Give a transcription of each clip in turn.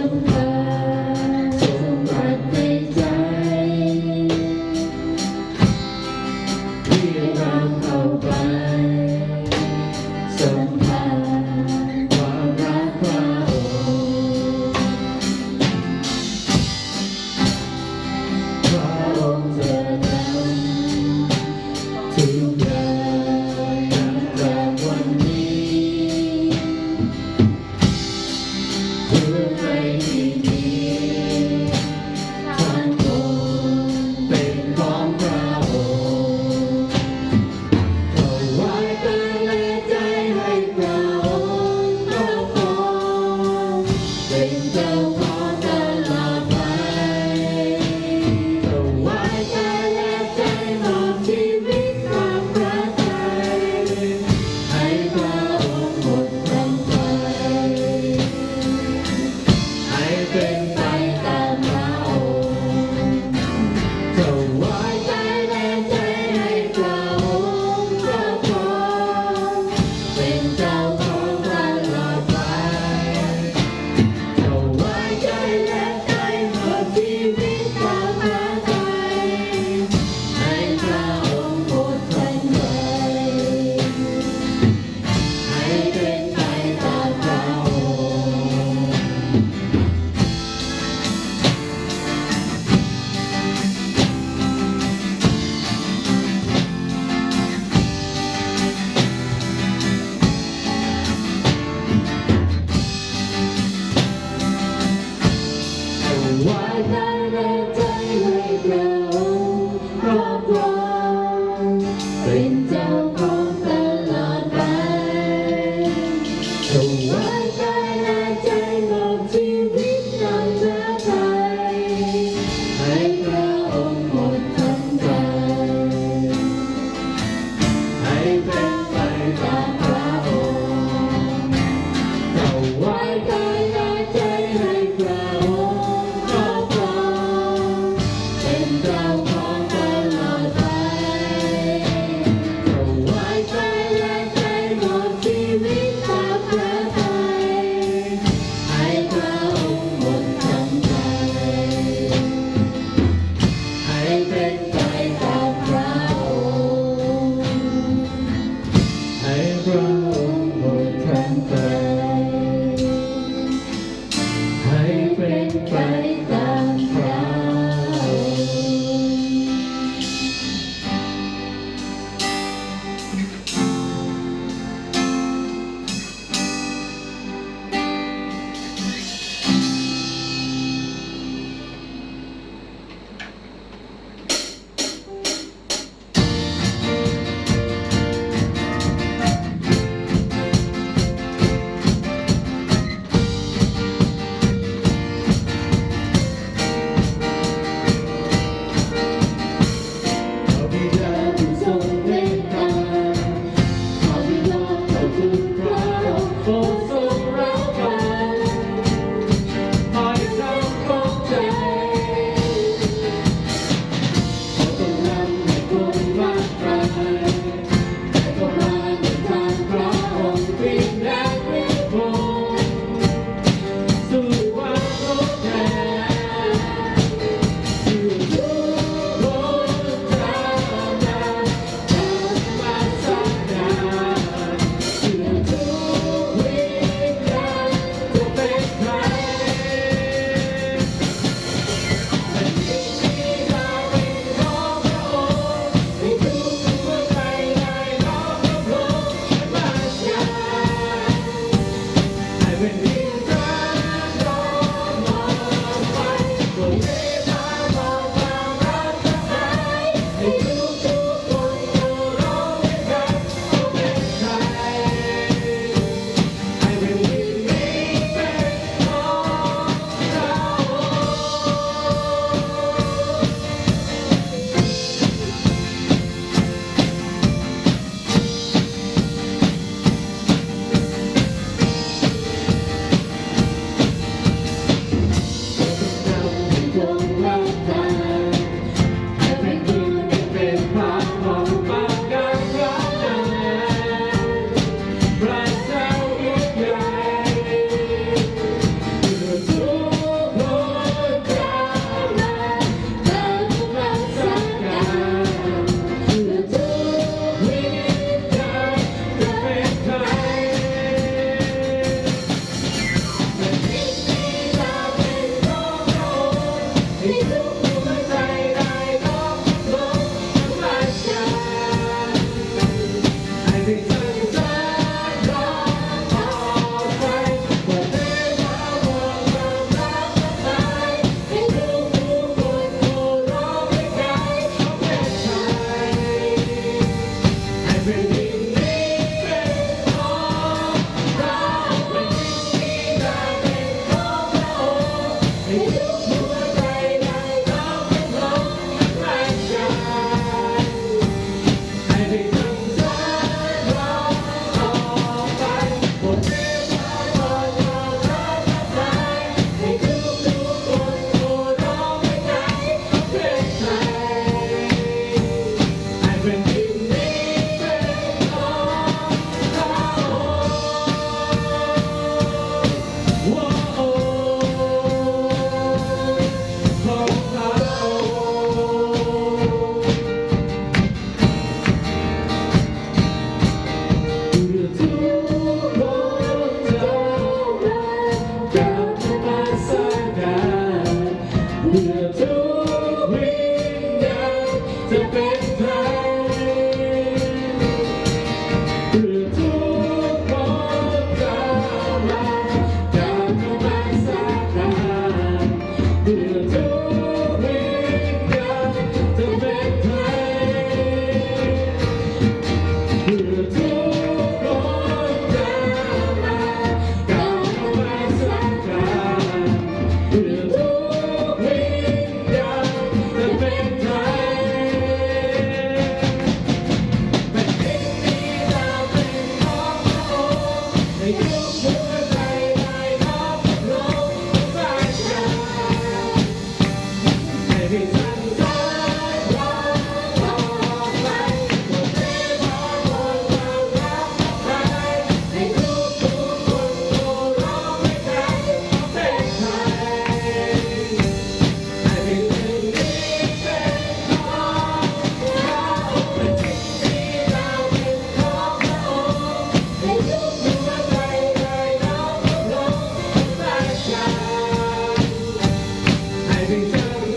นเธอสมบัติในใจที่เราเข้าไปสัมผัสความรักพระองค์พระองค์จะทำทุกอย่างนับจากวันนี้เพื่อให้ที่นี้ทั้งหมดเป็นของพระองค์ถวายกายและใจให้พระองค์เจ้าของเป็นเจ้าของตลอดไปถวายกายและใจมอบชีวิตความรักใจให้พระองค์หมดทั้งใจให้เป็นไปตามพระองค์ถวายกายและใจให้พระองค์เจ้าของเป็นเจ้าของตลอดไปถวายกายและใจมอบชีวิตความรักใจให้พระองค์หมดทั้งใจให้เป็นไปตามพระองค์ถวายกายและใจให้พระองค์ครอบครองเป็นเจ้าของตลอดไปถวายกายและใจมอบชีวิตนำพระทัยให้พระองค์หมดทั้งใจให้เป็นไปตามพระองค์ถวายกายและใจให้พระองค์ครอบครองเป็นเจ้าของตลอดไปถวายกายและใจมอบชีวิตตามพระทัยให้พระองค์หมดทั้งใจให้เป็นไปตามพระองค์ให้พระองค์หมดทั้งใจให้เป็นไปตามพระองค์ พื่อทุกวิญญาณจะเป็นไทยแผ่นดินนี้จะเป็นของพระองค์ให้ทุกหัวใจได้น้อมลงสร้างชาติให้พิทักษ์ใจเราต่อไปบทเพลงของคนความรักไทยให้ทุกคนโห่ร้องให้กันเป็นไทยให้เพลงนี้เป็นของเราเป็นสิ่งที่เราเป็นของพระองค์ให้ทุกหัวใจได้น้อมลงสร้างชาติให้เพลงฉัน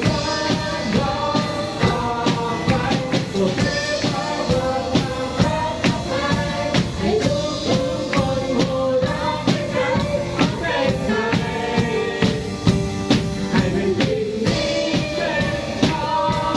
ร้องต่อไปบทเพลงของคนความรักไทยให้ทุกคนโห่ร้องให้กันเป็นไทยให้เพลงนี้เป็นของ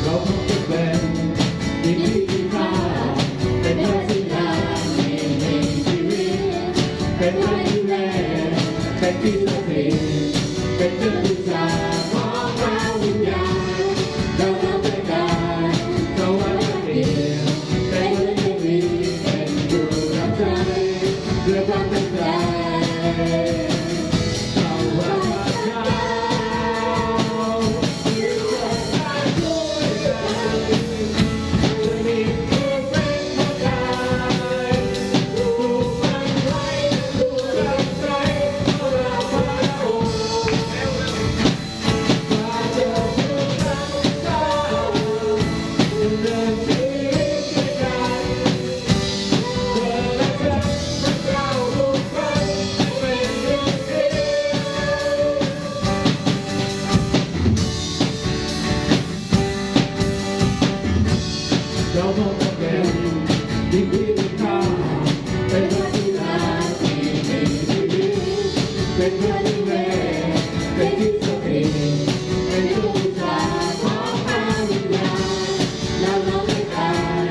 เราคงจะเป็นที่มีค่าเป็นพระสิดาในชีวิตเป็นพระที่แม่เป็นที่สถิตเป็นเจ้าผู้ชาของพระวิญญาณเราทำด้วยกันเราไว้เดียวเป็นคนที่มีเป็นผู้รับใช้ด้วยความตั้งใจเราว่าเจ้าที่จะมาช่วยกันจะมีผู้เป็นพระกายผู้ฟังไว้ผู้รับใช้ผู้รับพระองค์มาเจอผู้รักเจ้าเดินชีวิตด้วยกันเพื่อและฉันพระเจ้าทุกคนเป็นหนึ่งเดียวเราคงจะเป็นสิ่งที่มีค่าเป็นพระธิดาที่มีชีวิตเป็นพระที่แม่เป็นที่สถิตเป็นผู้บูชาของพระวิญญาณเราน้อมด้วยกัน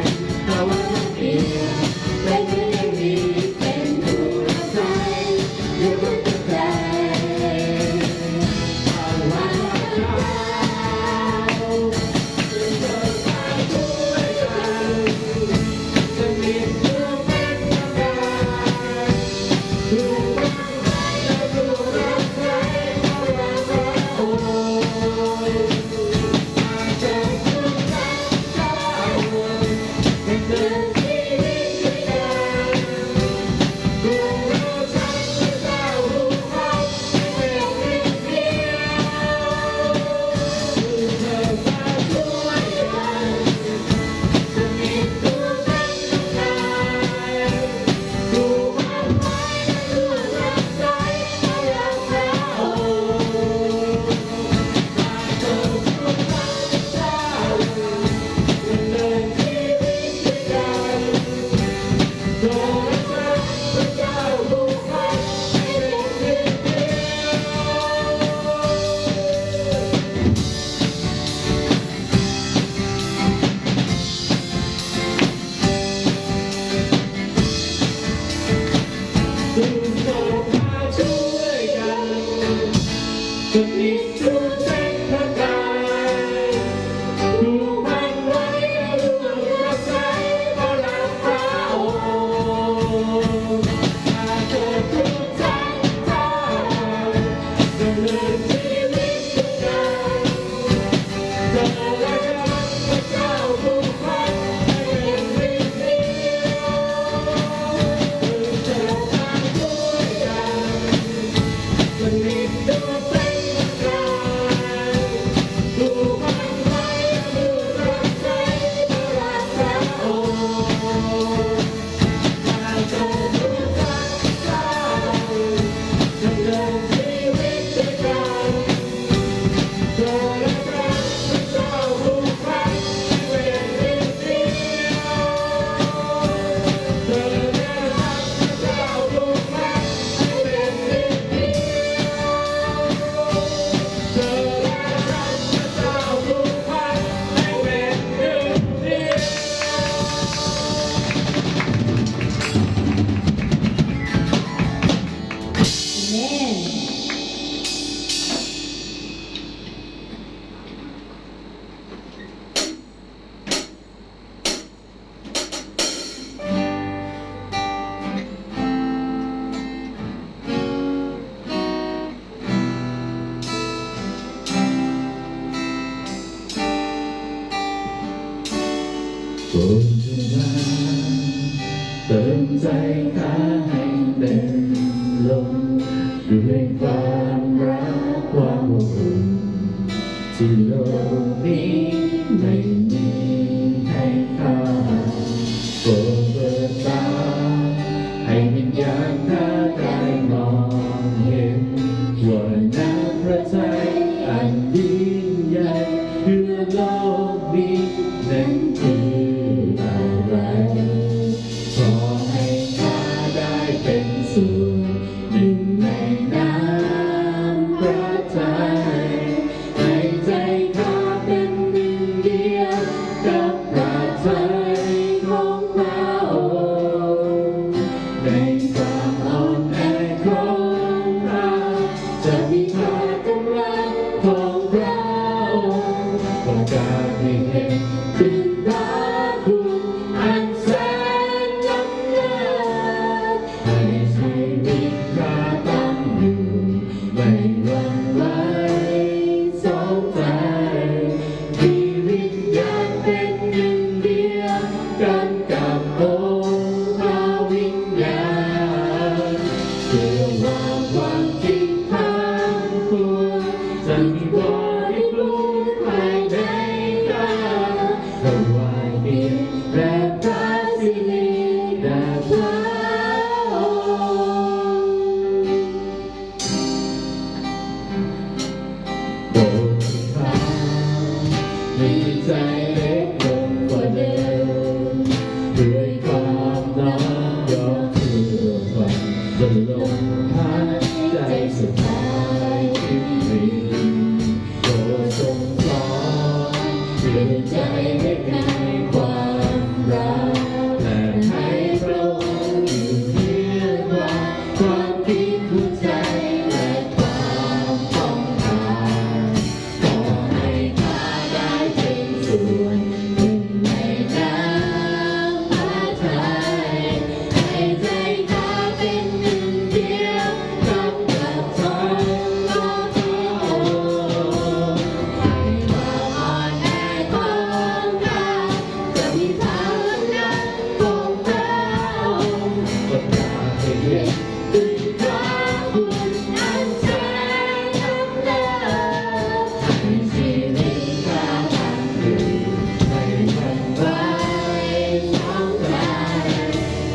เราว่าต้องเกียรติเป็นผู้ยังมีเป็นผู้รับใช้ด้วยความตั้งใจเราว่าเจ้าจะเดินทางด้วยกัน โปรดเถิดนาเติมใจข้าให้เต็มล้นด้วยความรักความอบอุ่นที่โลกนี้ไม่มีให้ข้าโปรดเปิดตาให้วิญญาณข้าได้มองเห็นว่าน้ำพระทัยอันยิ่งใหญ่เพื่อโลกนี้นั้นคืออะไรขอให้ข้าได้เป็นส่วนหนึ่งในน้ำพระทัยให้ใจข้าเป็นหนึ่งเดียวกับพระทัยของพระองค์ในความอ่อนแอของข้าจะมีพระกำลังของพระองค์ต้องการให้เห็นถึงพระคุณอันแสนล้ำเลิศให้ชีวิตข้าตั้งอยู่ไม่หวั่นไหวสองใจที่วิญญาณเป็นหนึ่งเดียวกันกับองค์พระวิญญาณเพื่อว่าความจริงทั้งปวงจะมีบริบูรณ์ภายในข้าถวายเกียรติแด่พระสิริแด่พระองค์โปรดข้ามีใจเล็กลงกว่าเดิมด้วยความน้อมยอมเชื่อฟังจนลมหายใจสุดท้ายที่มีโปรดทรงสอนเปลี่ยนใจให้มีความรักและให้พระองค์อยู่เคียงข้างความคิดหัวใจและความต้องการขอให้ข้าได้เป็นส่วนหนึ่งในน้ำพระทัยให้ใจข้าเป็นหนึ่งเดียวกับพระทัยของพระองค์ให้ความอ่อนแอของข้าจะมีพลังของพระองค์ประกาศให้เห็นถึงพระคุณอันแสนล้ำเลิศให้ชีวิตข้าตั้งอยู่ไม่หวั่นไหวสองใจ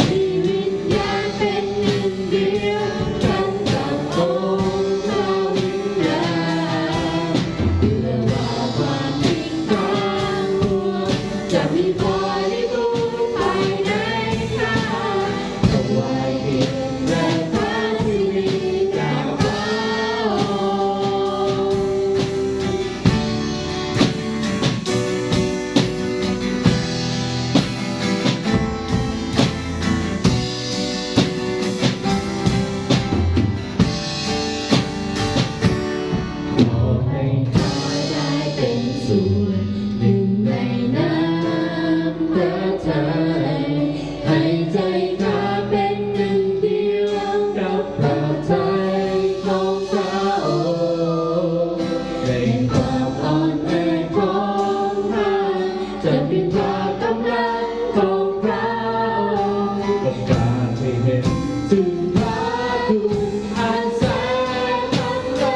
ที่วิญญาณเป็นหนึ่งเดียวกันกับองค์พระวิญญาณเพื่อว่าความจริงทั้งปวงจะมีบริบูรณ์ภายในข้าถวายเกียรติแด่พระสิริแด่พระองค์ขอให้ข้าได้เป็นส่วนหนึ่งในน้ำพระทัยให้ใจข้าเป็นหนึ่งเดียวกับพระทัยของพระองค์ในความอ่อนแอของข้าจะมีพระกำลังของพระองค์ประกาศให้เห็นถึงพระคุณอันแสนล้ำเลิ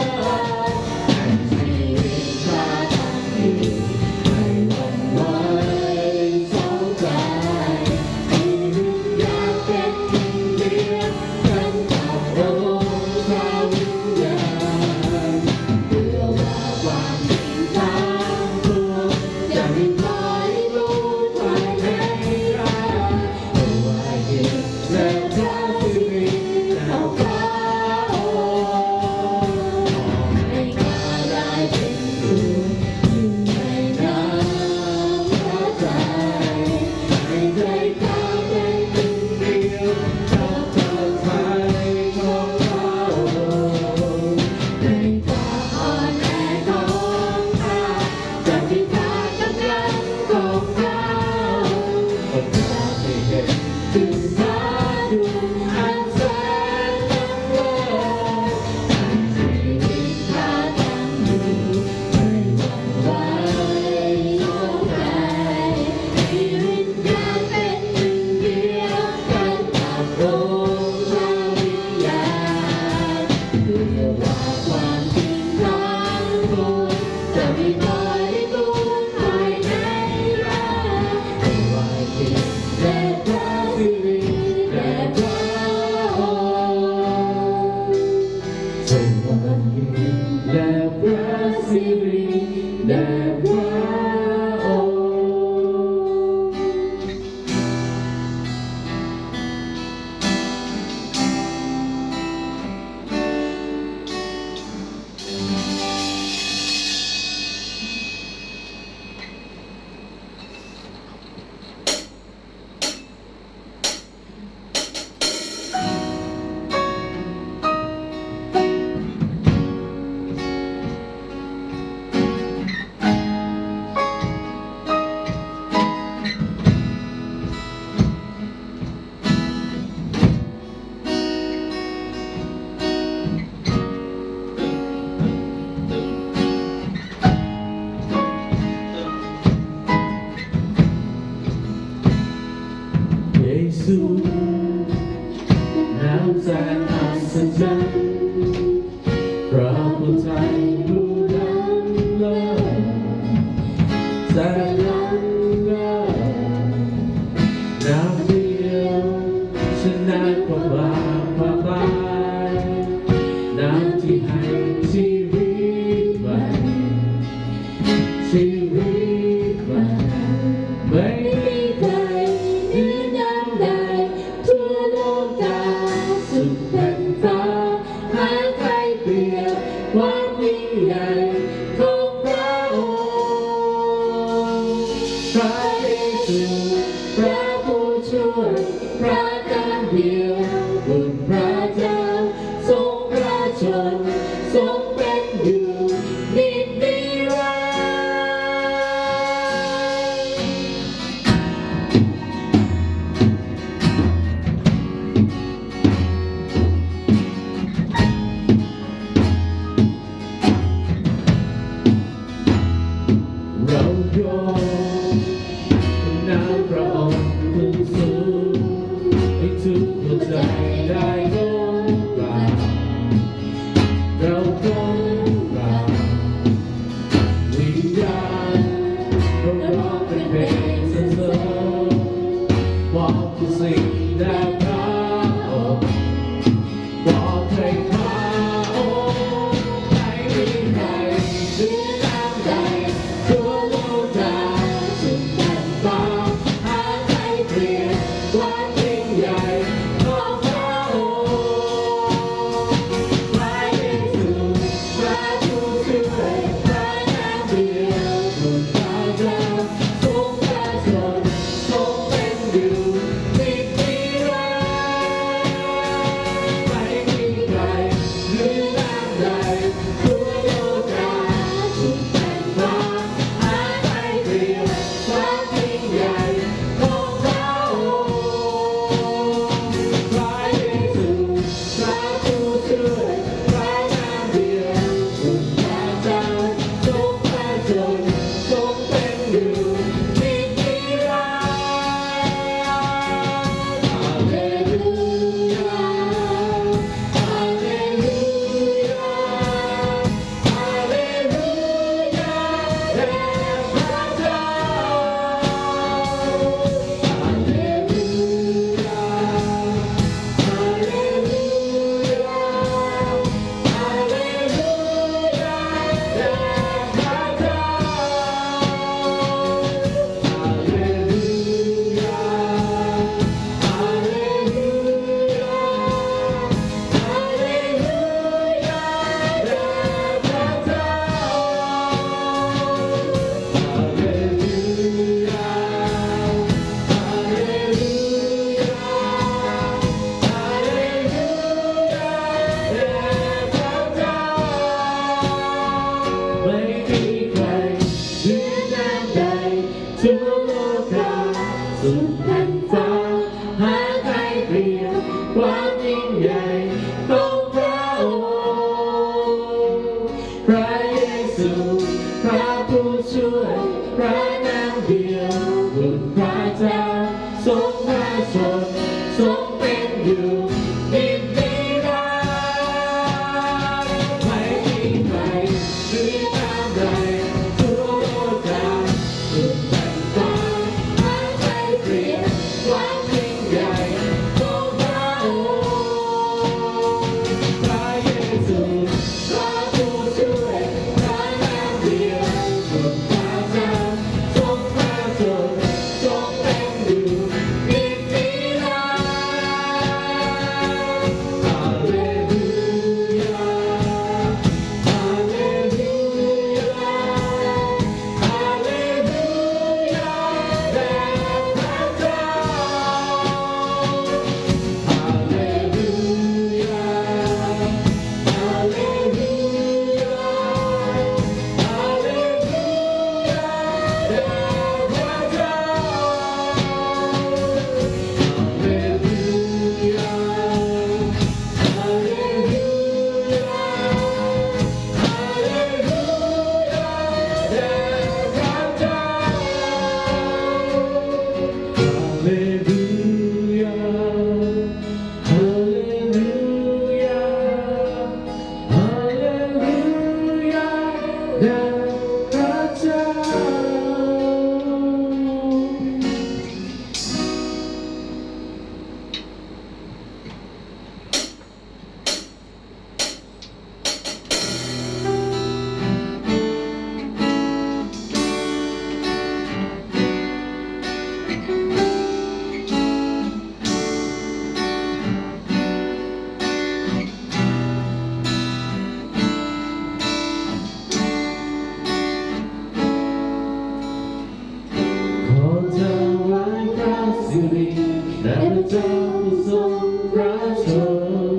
ศให้ชีวิตข้าตั้งอยู่ไม่หวั่นไหวสองใจที่วิญญาณเป็นหนึ่งเดียวกันกับองค์พระวิญญาณเพื่อว่าความจริงทั้งปวงจะมีบริบูรณ์ ซูน้ำแสนอัศจรรย์พระผู้ไทยผู้นั้นเลิศแสนล้ำเลิศน้ำเดียวชนะความบาปความตายน้ำที่ให้ชีวิตใหม่ชีวิตใหม่ไม่มีใครเหนือน้ำใดทั่วโลกาสุดแผ่นฟ้าหาใครเปรียบความยิ่งใหญ่ของพระองค์พระเยซูพระผู้ช่วยพระนามเดียวบุญพระเจ้าทรงพระชนทรงเป็นอยู่นิจนิรันดร์เรายกน้ำพระองค์ขึ้นสูงให้ทุกหัวใจได้ก้มกราบเราก้มกราบวิญญาณเราร้องเป็นเพลงสรรเสริญมอบทุกสิ่งแด่พระองค์มอบให้พระองค์ไม่มีใครเหนือน้ำใดทั่วโลกาสุดแผ่นฟ้าหาใครเปรียบความยิ่งใหญ่ของพระองค์พระเยซูพระผู้ช่วยพระนามเดียวบุญพระเจ้าทรงพระชนทรงเป็นอยู่นิจนิรันดร์ไม่มีใครเหนือน้ำใดทั่วโลกาสุดแผ่นฟ้าหาใครเปรียบความยิ่งใหญ่ของพระองค์พระเยซูพระผู้ช่วยพระนามเดียวบุญพระเจ้าทรงพระชนทรงเป็นอยู่นิจนิรันดร์ฮาเลลูยาฮาเลลูยาฮาเลลูยาแด่พระเจ้าฮาเลลูยาฮาเลลูยาฮาเลลูยาแด่พระเจ้าฮาเลลูยาฮาเลลูยาฮาเลลูยาแด่พระเจ้าฮาเลลูยาฮาเลลูยาฮาเลลูยาแด่พระเจ้าไม่มีใครเหนือน้ำใดทั่วโลกาสุดแผ่นฟ้าหาใครเปรียบความยิ่งใหญ่ของพระองค์พระเยซูพระผู้ช่วยพระนามเดียวบุญพระเจ้าทรงพระชนทรงเป็นอยู่นิจนิรันดร์ไม่มีใครเหนือน้ำใดทั่วโลกาสุดแผ่นฟ้าหาใครเปรียบความยิ่งใหญ่ของพระองค์พระเยซูพระผู้ช่วยพระนามเดียวบุญพระเจ้าทรงพระชนทรงเป็นอยู่นิ สิริแด่พระเจ้าผู้ทรงพระชน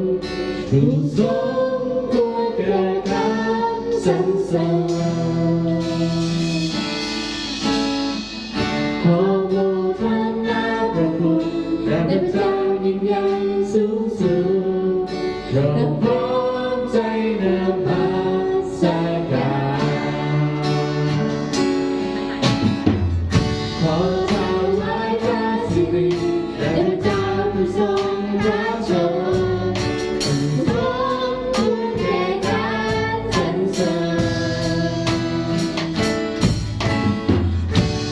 ผู้ทรงตัวแก่การสรรเสริญขอโมทนาพระคุณแด่พระเจ้ายิ่งใหญ่สูงสุดเราพร้อมใจนมัสการขอถวายพระสิริแด่พระเจ้าผู้ทรงพระชนผู้ทรงคุณแก่การสรรเสริญ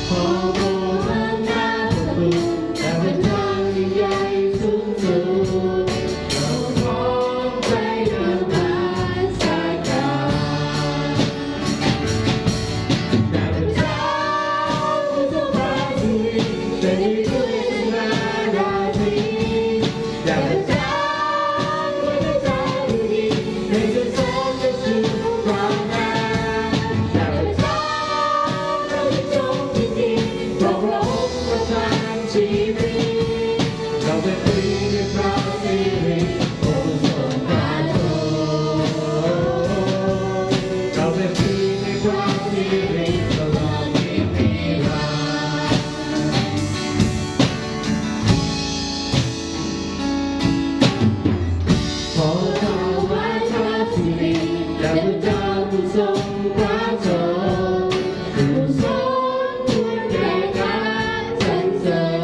ขอโมทนาพระคุณแด่พระเจ้ายิ่งใหญ่สูงสุดเราพร้อมใจนมัสการแด่พระเจ้าผู้ทรงพระสิริแด่ด้วยชนะราตรีแด่พระเจ้าด้วยพระเจ้าผู้ดีในจุดสองจะสู่ความงามแด่พระเจ้าเราจะจงยินดีเพราะพระองค์ประทานชีวิตเราเป็นฟรีในพระสิริองค์ทรงพระชนเราเป็นฟรีในพระสิริตลอดนิรันดร์ขอถวายพระสิริแด่พระเจ้าผู้ทรงพระชนผู้ทรงคุณแก่การสรรเสริญ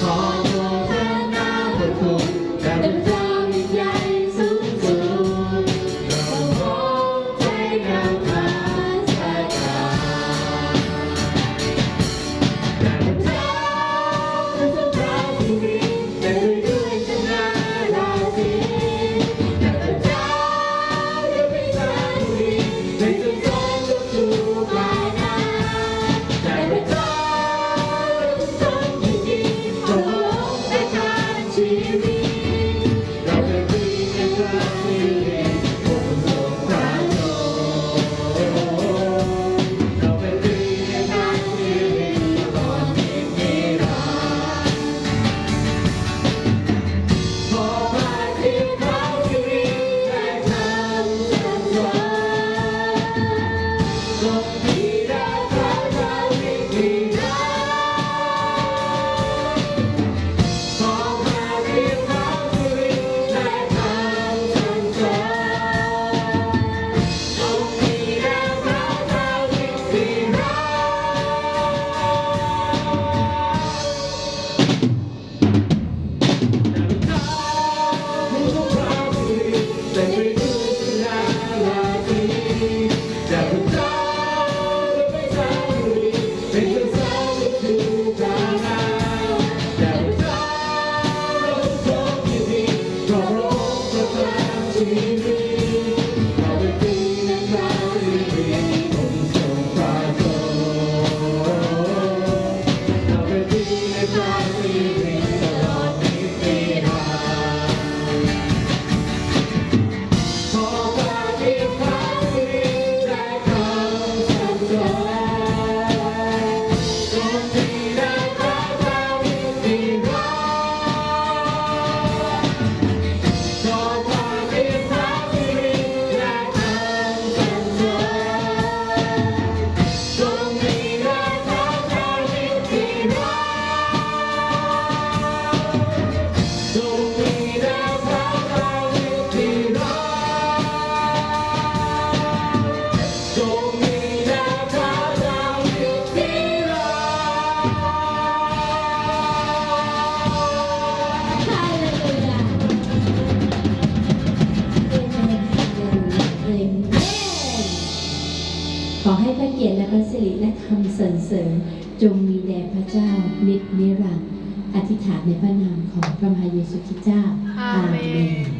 ขอโมทนาพระคุณแด่พระเจ้ายิ่งใหญ่สูงสุดเราพร้อมใจนมัสการแด่พระเจ้าผู้ทรงพระสิริแด่ด้วยชนะราตรีแด่พระเจ้าด้วยพระเจ้าผู้ดีในจุดสองจะสู่ความงามแด่พระเจ้าเราจะทรงยินดีเพราะพระองค์ได้ทานชีวิตเราเป็นฟรีในพระสิริองค์ทรงพระชนเราเป็นฟรีในพระสิริตลอดนิรันดร์ขอพระสิริพระสิริและคำสรรเสริญทรงมีแด่พระเจ้ายิ่งดีนักขอพระสิริพระสิริและคำสรรเสริญทรงมีแด่พระเจ้ายิ่งดีนัก แต่พระเจ้าผู้ทรงพระสิริแต่ด้วยชนะราตรีแต่พระเจ้าด้วยพระเจ้าผู้ดีเป็นเจ้าสาวจะสู่ความงามแต่พระเจ้าเราจะทรงยินดีเพราะพระองค์ประทานชีวิตเราเป็นฟรีในพระสิริองค์ทรงพระชนเราเป็นฟรีในพระสิริตลอดนิรันดร์ขอพระสิริพระสิริและคำสรรเสริญทรงมีแด่พระเจ้ายิ่งดีนักขอพระสิริพระสิริและคำสรรเสริญทรงมีแด่พระเจ้ายิ่งดีนักทรงมีแด่พระเจ้ายิ่งดีนักทรงมีแด่พระเจ้ายิ่งดีนัก ฮาเลลูยาเอเมนฮาเลลูยาเอเมนขอให้พระเกียรติและพระสิริและคำสรรเสริญจงมีแด่พระเจ้านิรันดร์อธิษฐานในพระนามของพระมหาเยซูคริสต์เจ้าอาเมน